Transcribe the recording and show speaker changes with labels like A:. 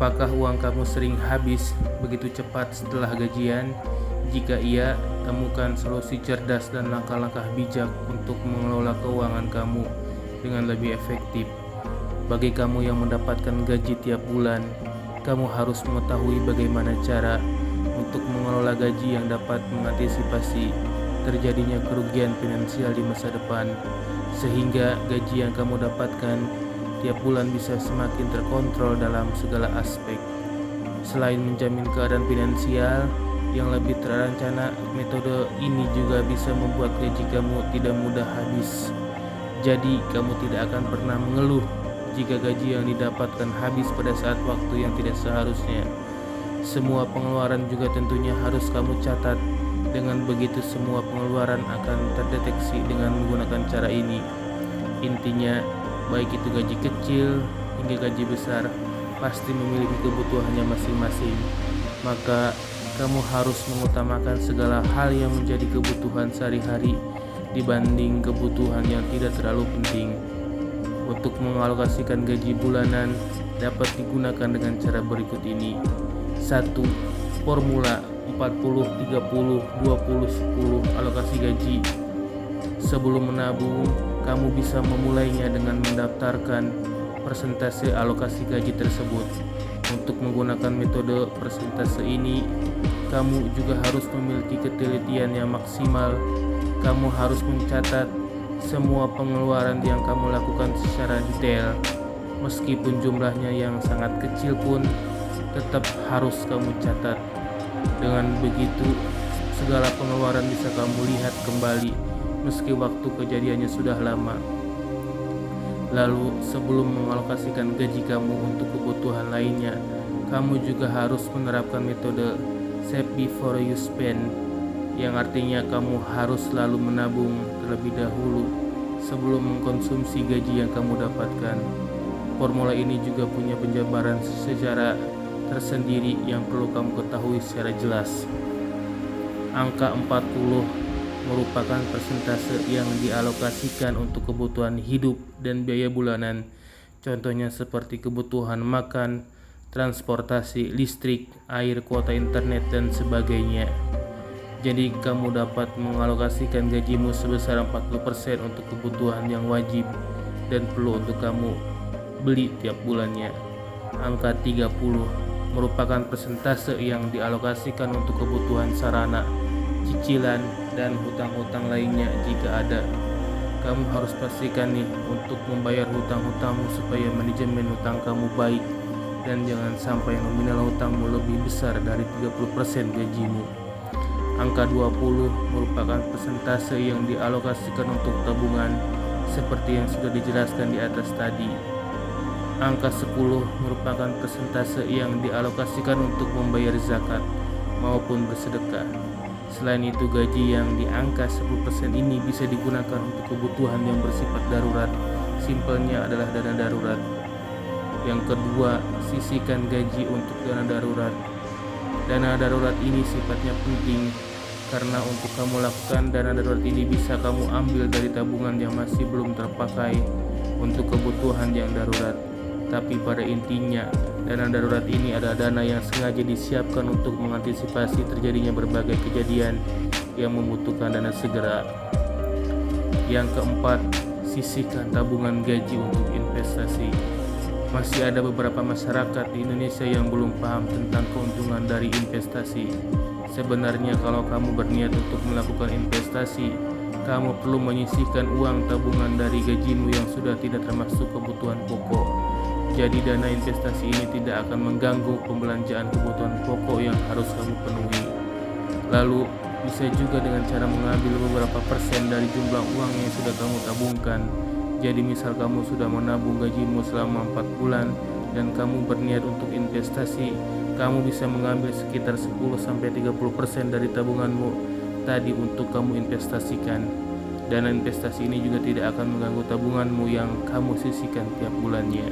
A: Apakah uang kamu sering habis begitu cepat setelah gajian? Jika iya, temukan solusi cerdas dan langkah-langkah bijak untuk mengelola keuangan kamu dengan lebih efektif. Bagi kamu yang mendapatkan gaji tiap bulan, kamu harus mengetahui bagaimana cara untuk mengelola gaji yang dapat mengantisipasi terjadinya kerugian finansial di masa depan, sehingga gaji yang kamu dapatkan tiap bulan bisa semakin terkontrol dalam segala aspek. Selain menjamin keadaan finansial yang lebih terencana, metode ini juga bisa membuat gaji kamu tidak mudah habis. Jadi, kamu tidak akan pernah mengeluh jika gaji yang didapatkan habis pada saat waktu yang tidak seharusnya. Semua pengeluaran juga tentunya harus kamu catat. Dengan begitu, semua pengeluaran akan terdeteksi dengan menggunakan cara ini. Intinya, baik itu gaji kecil hingga gaji besar, pasti memiliki kebutuhannya masing-masing. Maka kamu harus mengutamakan segala hal yang menjadi kebutuhan sehari-hari dibanding kebutuhan yang tidak terlalu penting. Untuk mengalokasikan gaji bulanan dapat digunakan dengan cara berikut ini. 1. Formula 40-30-20-10 alokasi gaji. Sebelum menabung, kamu bisa memulainya dengan mendaftarkan persentase alokasi gaji tersebut. Untuk menggunakan metode persentase ini, kamu juga harus memiliki ketelitian yang maksimal. Kamu harus mencatat semua pengeluaran yang kamu lakukan secara detail. Meskipun jumlahnya yang sangat kecil pun, tetap harus kamu catat. Dengan begitu, segala pengeluaran bisa kamu lihat kembali meski waktu kejadiannya sudah lama. Lalu, sebelum mengalokasikan gaji kamu untuk kebutuhan lainnya, kamu juga harus menerapkan metode save before you spend, yang artinya kamu harus selalu menabung terlebih dahulu sebelum mengkonsumsi gaji yang kamu dapatkan. Formula ini juga punya penjabaran secara tersendiri yang perlu kamu ketahui secara jelas. Angka 40 merupakan persentase yang dialokasikan untuk kebutuhan hidup dan biaya bulanan. Contohnya seperti kebutuhan makan, transportasi, listrik, air, kuota internet, dan sebagainya. Jadi kamu dapat mengalokasikan gajimu sebesar 40% untuk kebutuhan yang wajib dan perlu untuk kamu beli tiap bulannya. Angka 30 merupakan persentase yang dialokasikan untuk kebutuhan sarana, cicilan, dan hutang-hutang lainnya jika ada. Kamu harus pastikan nih untuk membayar hutang-hutangmu supaya manajemen hutang kamu baik dan jangan sampai nominal hutangmu lebih besar dari 30% gajimu. Angka 20 merupakan persentase yang dialokasikan untuk tabungan seperti yang sudah dijelaskan di atas tadi. Angka 10 merupakan persentase yang dialokasikan untuk membayar zakat maupun bersedekah. Selain itu, gaji yang di angka 10% ini bisa digunakan untuk kebutuhan yang bersifat darurat. Simpelnya adalah dana darurat. Yang kedua, sisihkan gaji untuk dana darurat. Dana darurat ini sifatnya penting karena untuk kamu lakukan dana darurat ini bisa kamu ambil dari tabungan yang masih belum terpakai untuk kebutuhan yang darurat. Tapi pada intinya, dana darurat ini adalah dana yang sengaja disiapkan untuk mengantisipasi terjadinya berbagai kejadian yang membutuhkan dana segera. Yang keempat, sisihkan tabungan gaji untuk investasi. Masih ada beberapa masyarakat di Indonesia yang belum paham tentang keuntungan dari investasi. Sebenarnya kalau kamu berniat untuk melakukan investasi, kamu perlu menyisihkan uang tabungan dari gajimu yang sudah tidak termasuk kebutuhan pokok. Jadi dana investasi ini tidak akan mengganggu pembelanjaan kebutuhan pokok yang harus kamu penuhi. Lalu bisa juga dengan cara mengambil beberapa persen dari jumlah uang yang sudah kamu tabungkan. Jadi misal kamu sudah menabung gajimu selama 4 bulan dan kamu berniat untuk investasi, kamu bisa mengambil sekitar 10-30% dari tabunganmu tadi untuk kamu investasikan. Dana investasi ini juga tidak akan mengganggu tabunganmu yang kamu sisihkan tiap bulannya.